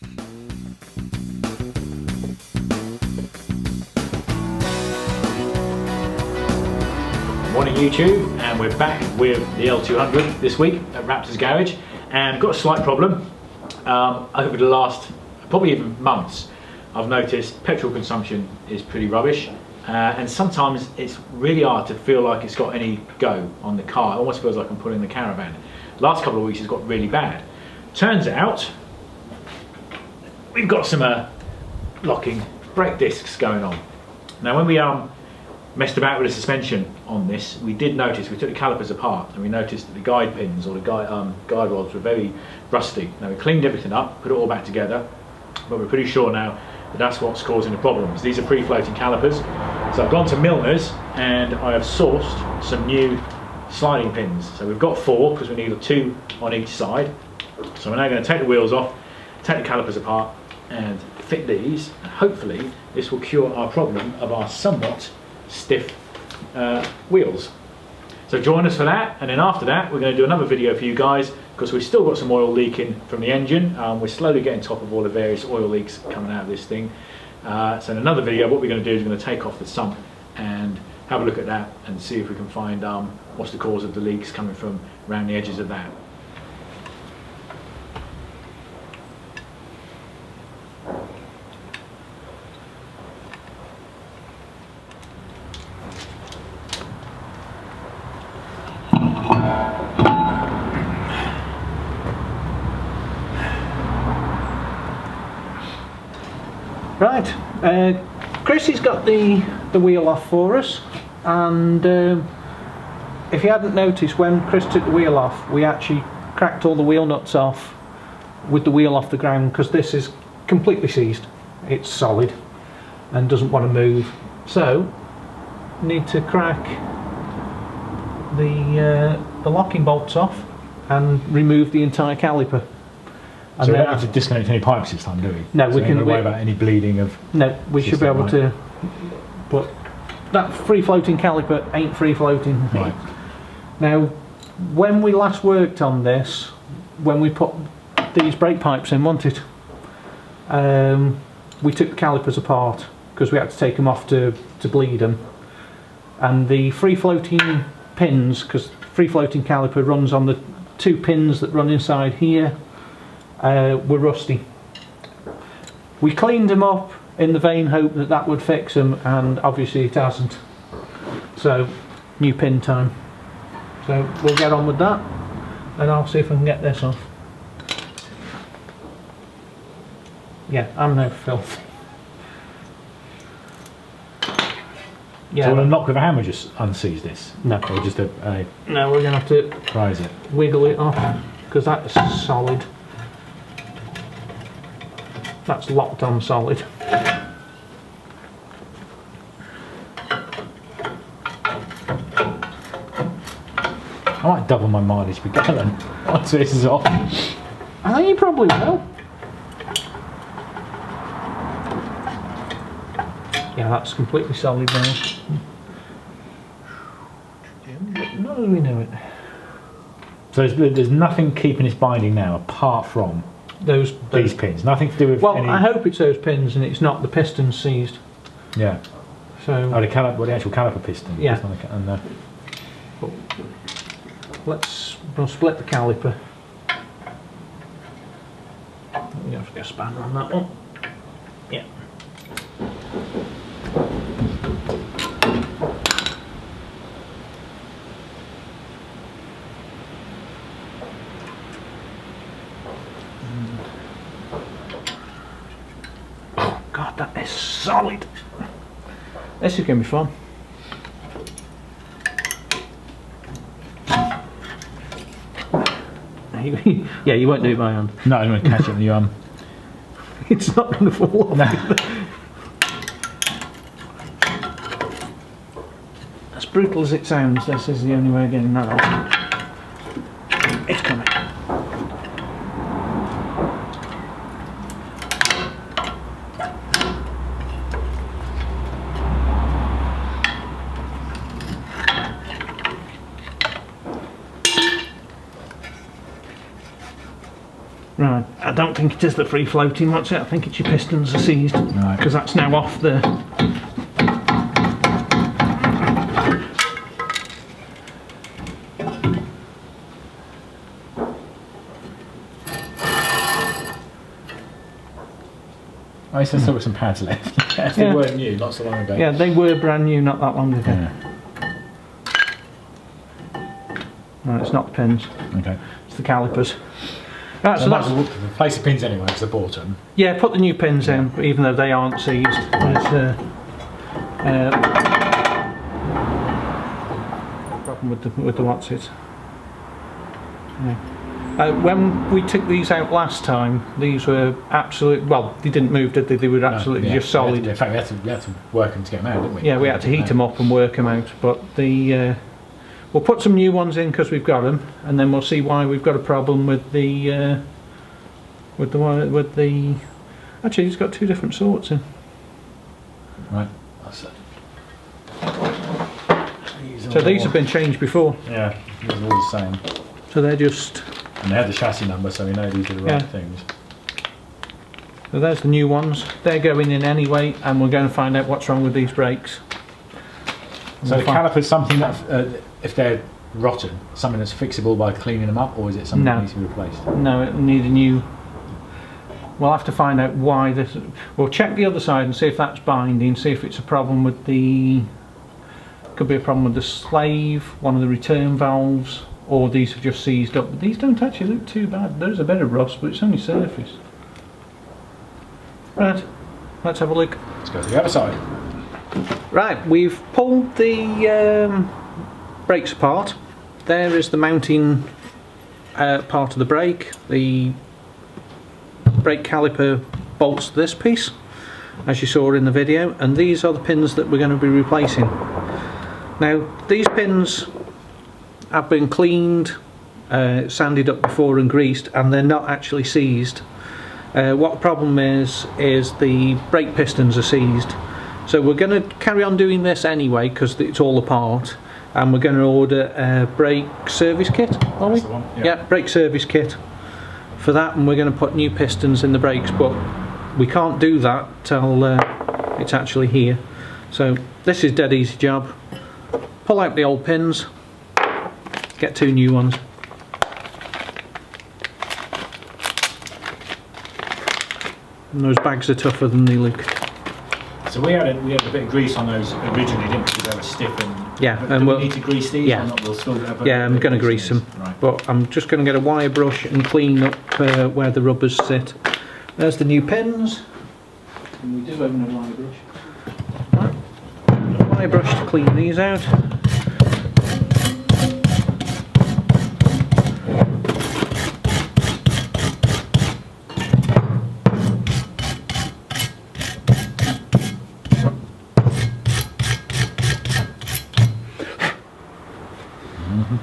Morning YouTube, and we're back with the L200 this week at Raptor's garage, and got a slight problem. Over the last probably even months, I've noticed petrol consumption is pretty rubbish, and sometimes it's really hard to feel like it's got any go on the car. It almost feels like I'm pulling the caravan. Last couple of weeks it's got really bad. Turns out we've got some locking brake discs going on. Now when we messed about with the suspension on this, we did notice, we took the calipers apart and we noticed that the guide pins or the guide rods were very rusty. Now we cleaned everything up, put it all back together, but we're pretty sure now that that's what's causing the problems. These are free-floating calipers. So I've gone to Milner's and I have sourced some new sliding pins. So we've got 4 because we need 2 on each side. So we're now going to take the wheels off, take the calipers apart and fit these, and hopefully this will cure our problem of our somewhat stiff wheels. So join us for that, and then after that we're going to do another video for you guys because we've still got some oil leaking from the engine. We're slowly getting top of all the various oil leaks coming out of this thing. So in another video what we're going to do is we're going to take off the sump and have a look at that and see if we can find what's the cause of the leaks coming from around the edges of that. Right, Chris has got the wheel off for us, and if you hadn't noticed, when Chris took the wheel off we actually cracked all the wheel nuts off with the wheel off the ground because this is completely seized. It's solid and doesn't want to move, so need to crack the locking bolts off and remove the entire caliper. And so we don't have to disconnect any pipes this time, do we? No, so we can worry about any bleeding of. No, we should be able to. But that free floating caliper ain't free floating. Right. Now, when we last worked on this, when we put these brake pipes in, wasn't it? We took the calipers apart because we had to take them off to bleed them, and the free floating pins, because free floating caliper runs on the 2 pins that run inside here. Were rusty. We cleaned them up in the vain hope that that would fix them, and obviously it hasn't. So, new pin time. So we'll get on with that, and I'll see if I can get this off. Yeah, I'm no filth. Yeah. So will a knock with a hammer just unseize this? No. Or just a No, we're going to have to prise it. wiggle it off because that's solid. That's locked on solid. I might double my mileage per gallon once this is off. I think you probably will. Yeah, that's completely solid now. Not as we know it. So there's nothing keeping this binding now apart from These pins. Nothing to do with. Well, any... I hope it's those pins and it's not the pistons seized. Yeah. So. Oh, the actual caliper piston. Yeah. We'll split the caliper. You have to get a spanner on that one. Yeah. Oh God, that is solid. This is going to be fun. Yeah, you won't do it by hand. No, I'm going to catch it in the It's not going to fall off. No. As brutal as it sounds, this is the only way of getting that off. It's coming. Right, I don't think it is the free floating, what's it? I think it's your pistons are seized. Right. Because that's now off the... I said there were some pads left. Yes, they weren't new, not so long ago. Yeah, they were brand new not that long ago. Yeah. No, it's not the pins. Okay. It's the calipers. Right, so that's... Replace the pins anyway, because they're bought them. Yeah, put the new pins in, even though they aren't seized. Problem with the what's it. Yeah. When we took these out last time, these were absolute. Well, they didn't move, did they? They were absolutely just solid. In fact, we had to work them to get them out, didn't we? Yeah, we had to heat them up and work them out. But the we'll put some new ones in because we've got them, and then we'll see why we've got a problem with the Actually, it's got two different sorts in. Right. So these have been changed before. Yeah, these are all the same. So they're just. And they have the chassis number, so we know these are the right things. So there's the new ones. They're going in anyway, and we're going to find out what's wrong with these brakes. So the caliper's something that, if they're rotten, something that's fixable by cleaning them up, or is it something that needs to be replaced? No, it needs a new. We'll have to find out why this. We'll check the other side and see if that's binding. See if it's a problem with the. Could be a problem with the slave, one of the return valves, or these have just seized up. But these don't actually look too bad. There's a bit of rust, but it's only surface. Right, let's have a look. Let's go to the other side. Right, we've pulled the brakes apart. There is the mounting part of the brake. The brake caliper bolts to this piece, as you saw in the video, and these are the pins that we're going to be replacing. Now, these pins have been cleaned, sanded up before and greased, and they're not actually seized. What the problem is the brake pistons are seized. So we're going to carry on doing this anyway because it's all apart, and we're going to order a brake service kit, are we? That's the one, yeah. Yeah, brake service kit for that, and we're going to put new pistons in the brakes, but we can't do that till it's actually here. So this is dead easy job. Pull out the old pins, get two new ones. And those bags are tougher than they look. So we had a bit of grease on those originally, didn't we? Because they were stiff and. Yeah, but and do we'll we need to grease these. yeah. Or not? We'll still have Yeah, I'm going to grease them, right. but I'm just going to get a wire brush and clean up where the rubbers sit. There's the new pins. And we do have a wire brush. Right. A wire brush to clean these out.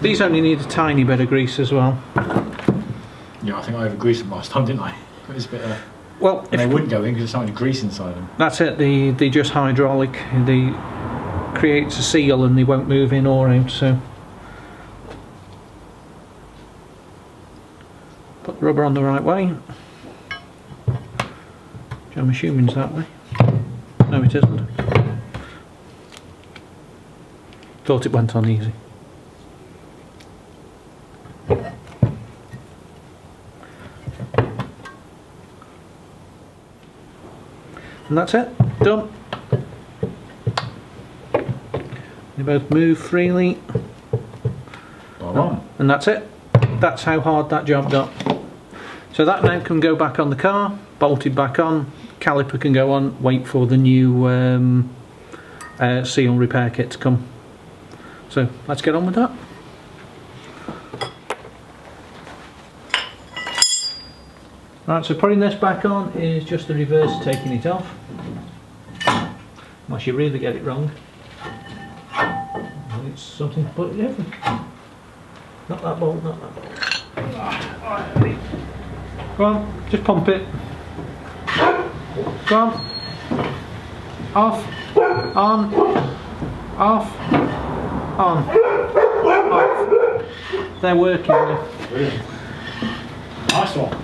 These only need a tiny bit of grease as well. Yeah, I think I over-greased them last time, didn't I? It was a bit. Well, and they wouldn't go in because there's so much grease inside them. That's it. They just hydraulic. They creates a seal and they won't move in or out. So put the rubber on the right way. Which I'm assuming is that way. No, it isn't. Thought it went on easy. And that's it, done. They both move freely. And that's it. That's how hard that job got. So that now can go back on the car, bolted back on, caliper can go on, wait for the new seal repair kit to come. So let's get on with that. Right, so putting this back on is just the reverse of taking it off. Unless you really get it wrong. And it's something completely different. Not that bolt, not that bolt. Go on, just pump it. Go on. Off. On. Off. On. Off. They're working now. Brilliant. Nice one.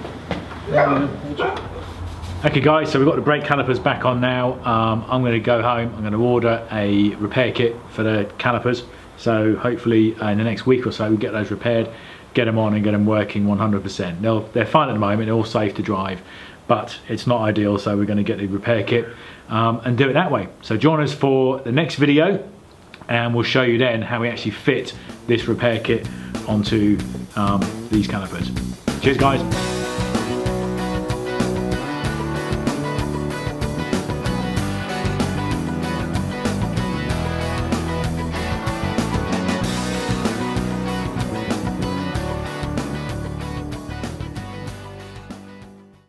Okay guys, so we've got the brake calipers back on now. I'm going to go home, I'm going to order a repair kit for the calipers. So hopefully in the next week or so we'll get those repaired, get them on and get them working 100%. They're fine at the moment, they're all safe to drive, but it's not ideal, so we're going to get the repair kit and do it that way. So join us for the next video and we'll show you then how we actually fit this repair kit onto these calipers. Cheers guys.